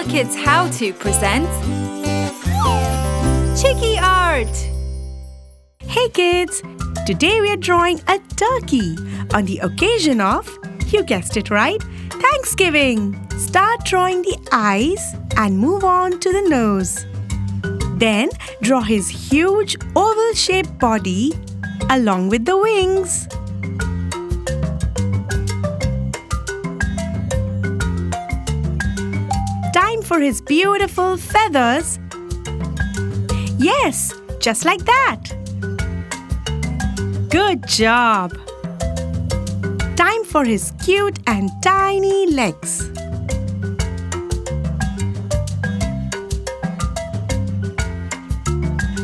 HooplaKidz How To presents Chiki Art! Hey kids! Today we are drawing a turkey on the occasion of, you guessed it right, Thanksgiving. Start drawing the eyes and move on to the nose. Then draw his huge oval-shaped body along with the wings. Time for his beautiful feathers. Yes, just like that. Good job. Time for his cute and tiny legs.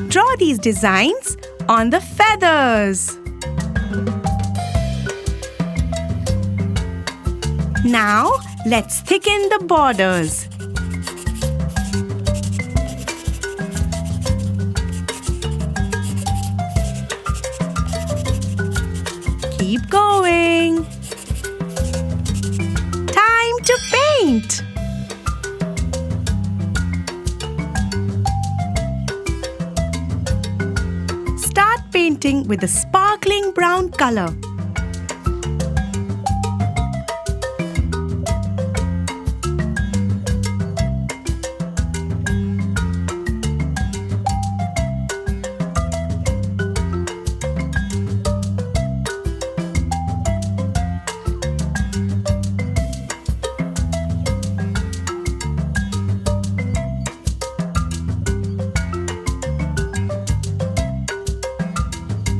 Draw these designs on the feathers. Now, let's thicken the borders. Keep going. Time to paint. Start painting with a sparkling brown color.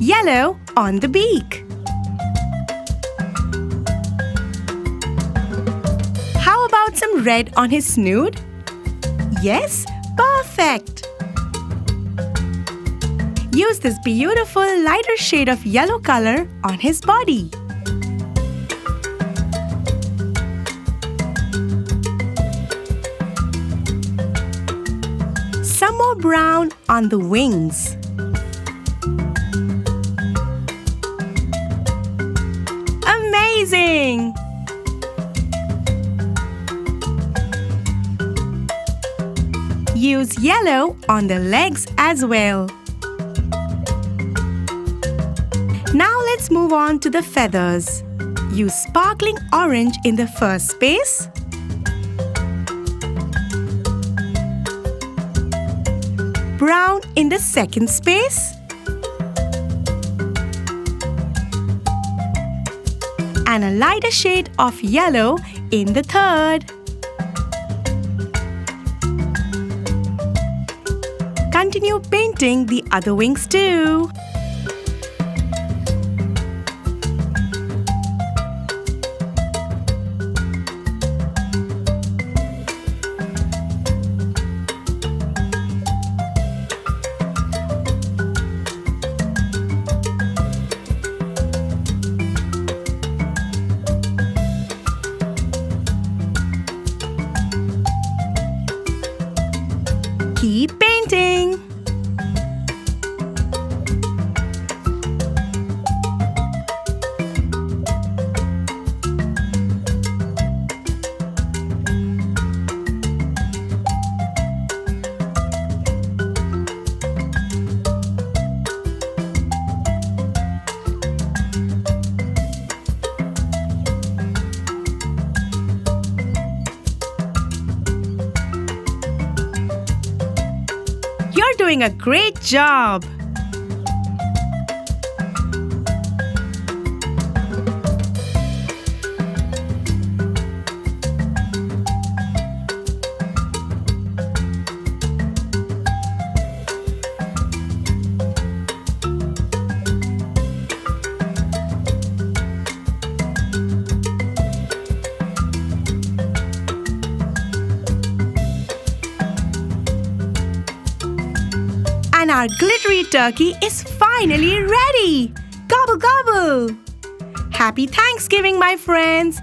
Yellow on the beak. How about some red on his snoot? Yes, perfect! Use this beautiful lighter shade of yellow color on his body. Some more brown on the wings. Amazing! Use yellow on the legs as well. Now let's move on to the feathers. Use sparkling orange in the first space. Brown in the second space. And a lighter shade of yellow in the third. Continue painting the other wings too. Keep painting. You're doing a great job! And our glittery turkey is finally ready! Gobble gobble! Happy Thanksgiving, my friends!